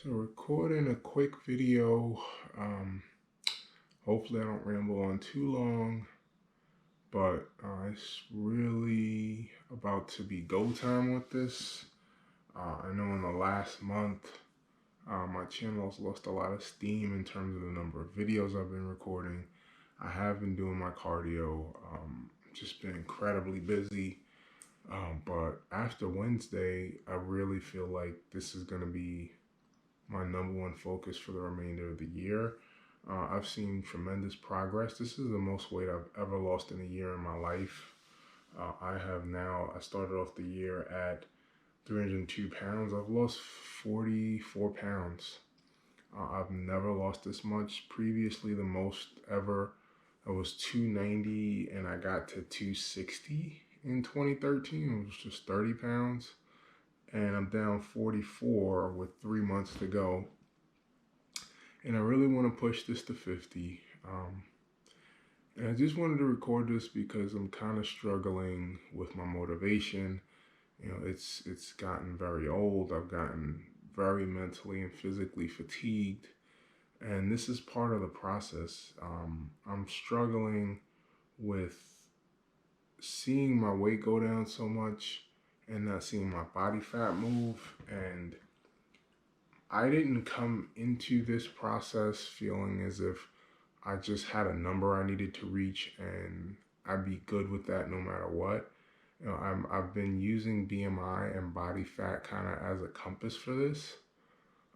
So recording a quick video. Um, Hopefully I don't ramble on too long, but it's really about to be go time with this. I know in the last month, my channel has lost a lot of steam in terms of the number of videos I've been recording. I have been doing my cardio, just been incredibly busy. But after Wednesday, I really feel like this is going to be my number one focus for the remainder of the year. I've seen tremendous progress. This is the most weight I've ever lost in a year in my life. I started off the year at 302 pounds. I've lost 44 pounds. I've never lost this much. Previously, the most ever, I was 290 and I got to 260 in 2013. It was just 30 pounds. And I'm down 44 with 3 months to go. And I really want to push this to 50. And I just wanted to record this because I'm kind of struggling with my motivation. It's gotten very old. I've gotten very mentally and physically fatigued. And this is part of the process. I'm struggling with seeing my weight go down so much and not seeing my body fat move. And I didn't come into this process feeling as if I just had a number I needed to reach and I'd be good with that no matter what. I've been using BMI and body fat kind of as a compass for this.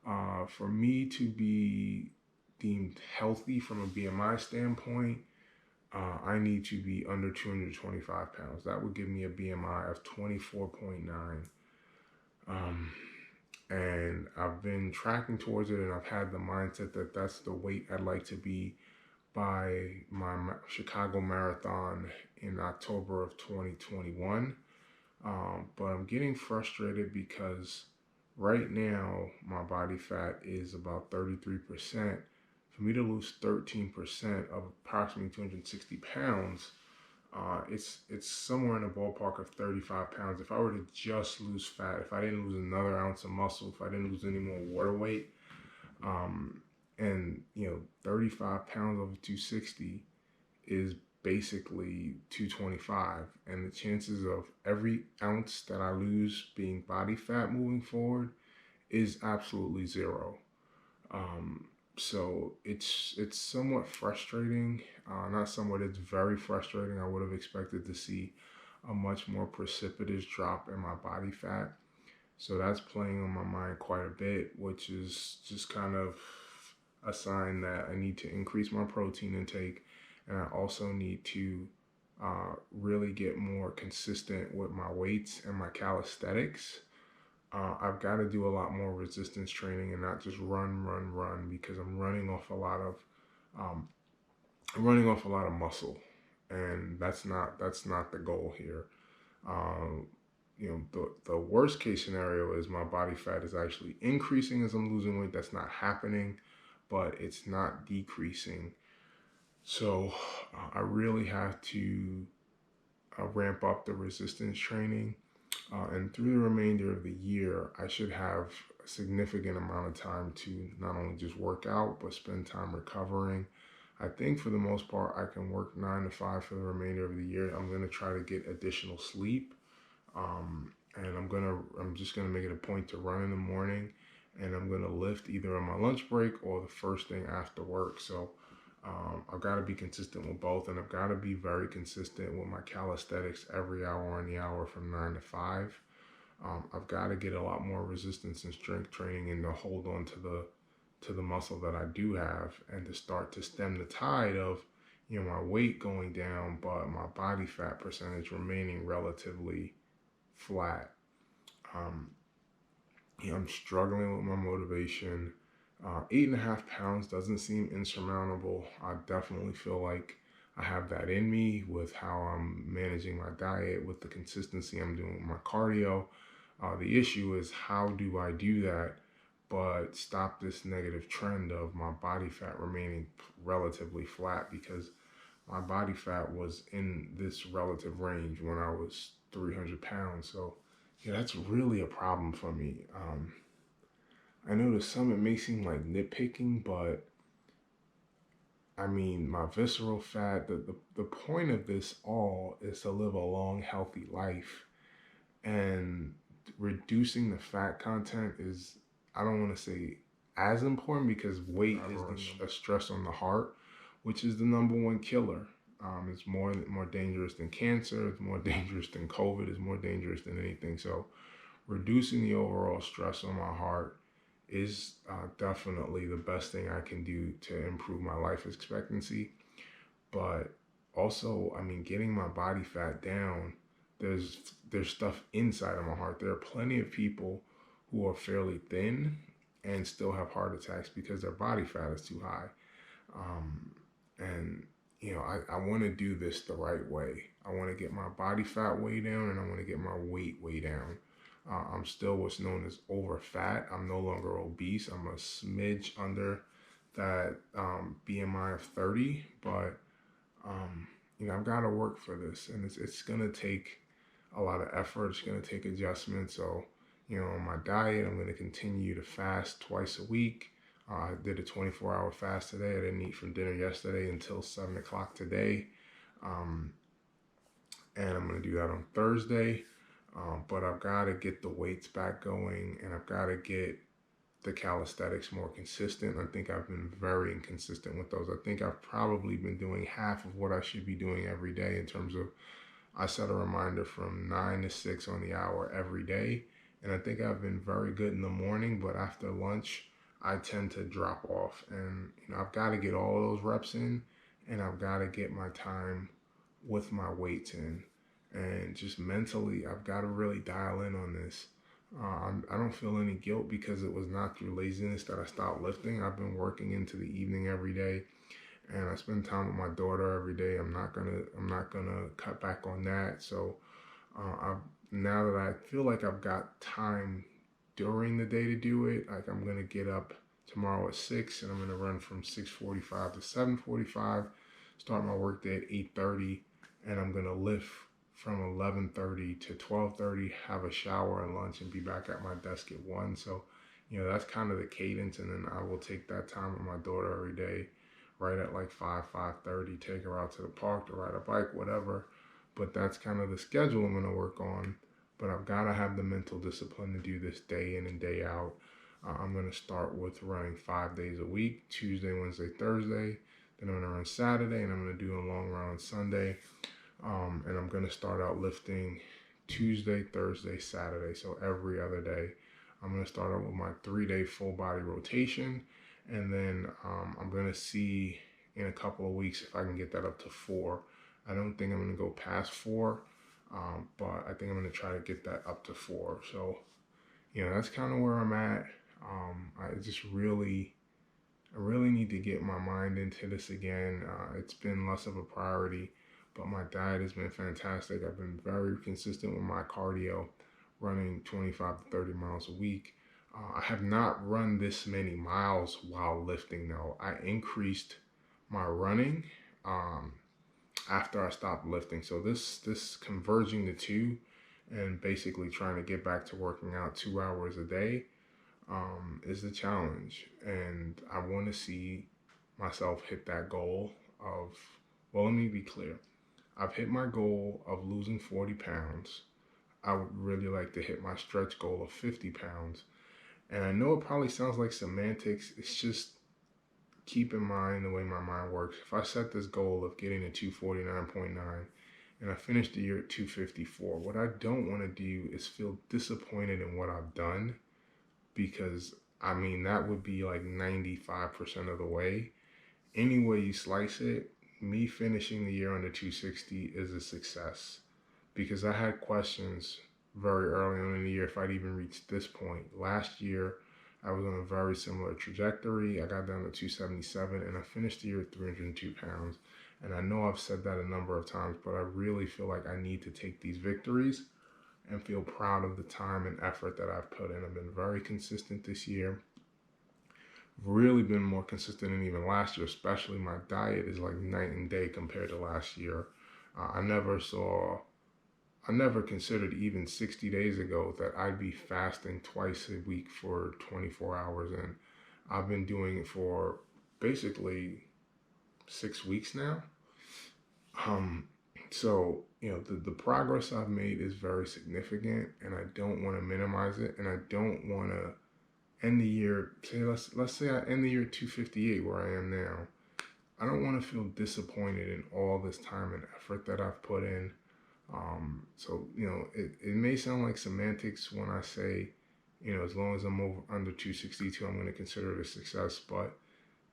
For me to be deemed healthy from a BMI standpoint, I need to be under 225 pounds. That would give me a BMI of 24.9. And I've been tracking towards it, and I've had the mindset that that's the weight I'd like to be by my Chicago Marathon in October of 2021. But I'm getting frustrated because right now my body fat is about 33%. For me to lose 13% of approximately 260 pounds, it's somewhere in the ballpark of 35 pounds. If I were to just lose fat, if I didn't lose another ounce of muscle, if I didn't lose any more water weight, and 35 pounds over 260 is basically 225, and the chances of every ounce that I lose being body fat moving forward is absolutely zero. So it's somewhat frustrating. Not somewhat, it's very frustrating. I would have expected to see a much more precipitous drop in my body fat. So that's playing on my mind quite a bit, which is just kind of a sign that I need to increase my protein intake, and I also need to really get more consistent with my weights and my calisthenics. I've got to do a lot more resistance training and not just run because um, I'm running off a lot of muscle, and that's not the goal here. Um, the worst case scenario is my body fat is actually increasing as I'm losing weight. That's not happening, but it's not decreasing. So I really have to ramp up the resistance training. And through the remainder of the year, I should have a significant amount of time to not only just work out, but spend time recovering. I think for the most part, I can work 9 to 5 for the remainder of the year. I'm going to try to get additional sleep. And I'm just gonna make it a point to run in the morning, and I'm gonna lift either on my lunch break or the first thing after work. So I've got to be consistent with both, and I've got to be very consistent with my calisthenics every hour on the hour from 9 to 5. I've got to get a lot more resistance and strength training and to hold on to the muscle that I do have, and to start to stem the tide of my weight going down, but my body fat percentage remaining relatively flat. Um, I'm struggling with my motivation. 8.5 pounds doesn't seem insurmountable. I definitely feel like I have that in me with how I'm managing my diet, with the consistency I'm doing with my cardio. The issue is, how do I do that but stop this negative trend of my body fat remaining relatively flat? Because my body fat was in this relative range when I was 300 pounds. So yeah, that's really a problem for me. I know to some it may seem like nitpicking, but I mean, my visceral fat, the point of this all is to live a long, healthy life. And reducing the fat content is, I don't want to say as important, because weight is a stress on the heart, which is the number one killer. It's more dangerous than cancer. It's more dangerous than COVID. It's more dangerous than anything. So reducing the overall stress on my heart is definitely the best thing I can do to improve my life expectancy. But also, I mean, getting my body fat down, there's stuff inside of my heart. There are plenty of people who are fairly thin and still have heart attacks because their body fat is too high. And you know, I want to do this the right way. I want to get my body fat way down, and I want to get my weight way down. I'm still what's known as over fat. I'm no longer obese. I'm a smidge under that BMI of 30, but you know, I've got to work for this, and it's gonna take a lot of effort. It's gonna take adjustment. So, you know, on my diet, I'm gonna continue to fast twice a week. I did a 24-hour fast today. I didn't eat from dinner yesterday until 7 o'clock today, and I'm gonna do that on Thursday. But I've got to get the weights back going, and I've got to get the calisthenics more consistent. I think I've been very inconsistent with those. I think I've probably been doing half of what I should be doing every day in terms of, I set a reminder from 9 to 6 on the hour every day. And I think I've been very good in the morning, but after lunch, I tend to drop off. And you know, I've got to get all those reps in, and I've got to get my time with my weights in. And just mentally, I've got to really dial in on this. I don't feel any guilt because it was not through laziness that I stopped lifting. I've been working into the evening every day, and I spend time with my daughter every day. I'm not gonna cut back on that. So now that I feel like I've got time during the day to do it, like I'm gonna get up tomorrow at 6, and I'm gonna run from 6:45 to 7:45. Start my workday at 8:30, and I'm gonna lift from 11:30 to 12:30, have a shower and lunch, and be back at my desk at 1. So, you know, that's kind of the cadence. And then I will take that time with my daughter every day, right at like 5:30, take her out to the park to ride a bike, whatever. But that's kind of the schedule I'm going to work on. But I've got to have the mental discipline to do this day in and day out. I'm going to start with running 5 days a week, Tuesday, Wednesday, Thursday. Then I'm going to run Saturday, and I'm going to do a long run on Sunday. And I'm going to start out lifting Tuesday, Thursday, Saturday. So every other day. I'm going to start out with my 3-day full body rotation. And then I'm going to see in a couple of weeks if I can get that up to 4. I don't think I'm going to go past 4, but I think I'm going to try to get that up to 4. So, you know, that's kind of where I'm at. I really need to get my mind into this again. It's been less of a priority, but my diet has been fantastic. I've been very consistent with my cardio, running 25 to 30 miles a week. I have not run this many miles while lifting though. I increased my running after I stopped lifting. So this converging the two and basically trying to get back to working out 2 hours a day is the challenge. And I want to see myself hit that goal of, well, let me be clear. I've hit my goal of losing 40 pounds. I would really like to hit my stretch goal of 50 pounds. And I know it probably sounds like semantics. It's just, keep in mind the way my mind works. If I set this goal of getting to 249.9 and I finish the year at 254, what I don't want to do is feel disappointed in what I've done, because I mean, that would be like 95% of the way. Any way you slice it, me finishing the year under 260 is a success, because I had questions very early on in the year if I'd even reached this point. Last year, I was on a very similar trajectory. I got down to 277 and I finished the year at 302 pounds. And I know I've said that a number of times, but I really feel like I need to take these victories and feel proud of the time and effort that I've put in. I've been very consistent this year. Really been more consistent than even last year, especially my diet is like night and day compared to last year. I never saw I never considered even 60 days ago that I'd be fasting twice a week for 24 hours. And I've been doing it for basically 6 weeks now. Um, so, the progress I've made is very significant, and I don't want to minimize it. And I don't want to end the year, let's say I end the year 258 where I am now. I don't want to feel disappointed in all this time and effort that I've put in. So, it may sound like semantics when I say, as long as I'm under 262, I'm going to consider it a success. But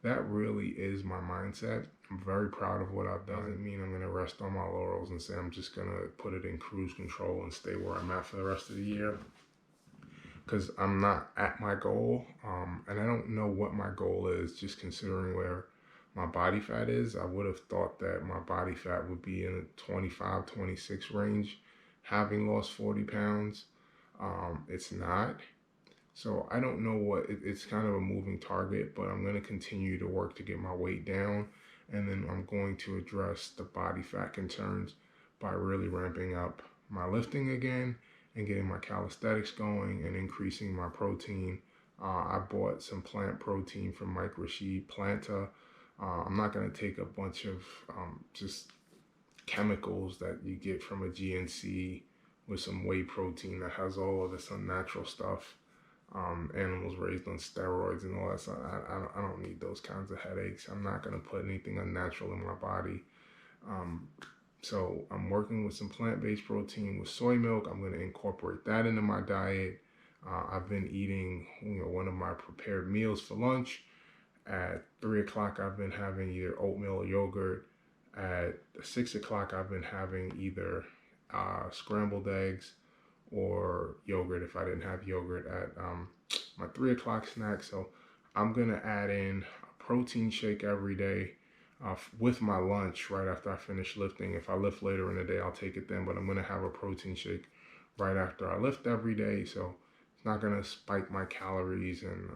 that really is my mindset. I'm very proud of what I've done. Doesn't mean I'm going to rest on my laurels and say I'm just going to put it in cruise control and stay where I'm at for the rest of the year, because I'm not at my goal. And I don't know what my goal is, just considering where my body fat is. I would have thought that my body fat would be in the 25, 26 range, having lost 40 pounds. It's not. So I don't know it's kind of a moving target, but I'm going to continue to work to get my weight down. And then I'm going to address the body fat concerns by really ramping up my lifting again and getting my calisthenics going and increasing my protein. I bought some plant protein from Mike Rashid Planta. I'm not going to take a bunch of just chemicals that you get from a GNC with some whey protein that has all of this unnatural stuff. Animals raised on steroids and all that stuff. I don't need those kinds of headaches. I'm not going to put anything unnatural in my body. So I'm working with some plant-based protein with soy milk. I'm going to incorporate that into my diet. I've been eating, one of my prepared meals for lunch. At 3 o'clock, I've been having either oatmeal or yogurt. At 6 o'clock, I've been having either scrambled eggs or yogurt if I didn't have yogurt at my 3 o'clock snack. So I'm going to add in a protein shake every day with my lunch right after I finish lifting. If I lift later in the day, I'll take it then, but I'm going to have a protein shake right after I lift every day. So it's not going to spike my calories. And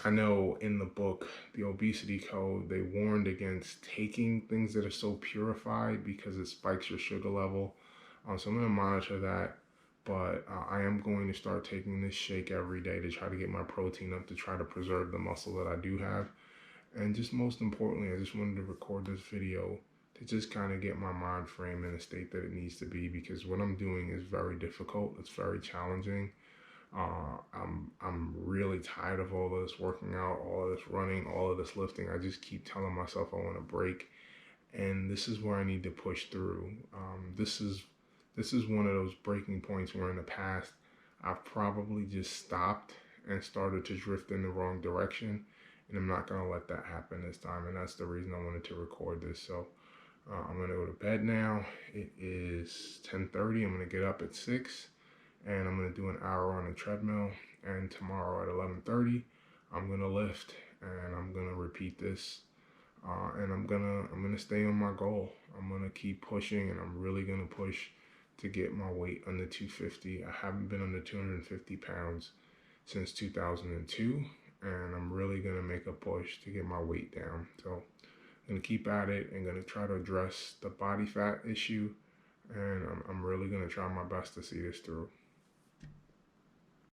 I know in the book, The Obesity Code, they warned against taking things that are so purified because it spikes your sugar level. So I'm going to monitor that, but I am going to start taking this shake every day to try to get my protein up, to try to preserve the muscle that I do have. And just most importantly, I just wanted to record this video to just kind of get my mind frame in a state that it needs to be, because what I'm doing is very difficult. It's very challenging. I'm really tired of all of this working out, all of this running, all of this lifting. I just keep telling myself I want to break, and this is where I need to push through. This is one of those breaking points where in the past I've probably just stopped and started to drift in the wrong direction, and I'm not going to let that happen this time, and that's the reason I wanted to record this. So I'm going to go to bed now. It is 10:30. I'm going to get up at 6, and I'm going to do an hour on the treadmill, and tomorrow at 11:30 I'm going to lift, and I'm going to repeat this. And I'm gonna stay on my goal. I'm gonna keep pushing, and I'm really gonna push to get my weight under 250. I haven't been under 250 pounds since 2002, and I'm really gonna make a push to get my weight down. So I'm gonna keep at it and gonna try to address the body fat issue, and I'm really gonna try my best to see this through.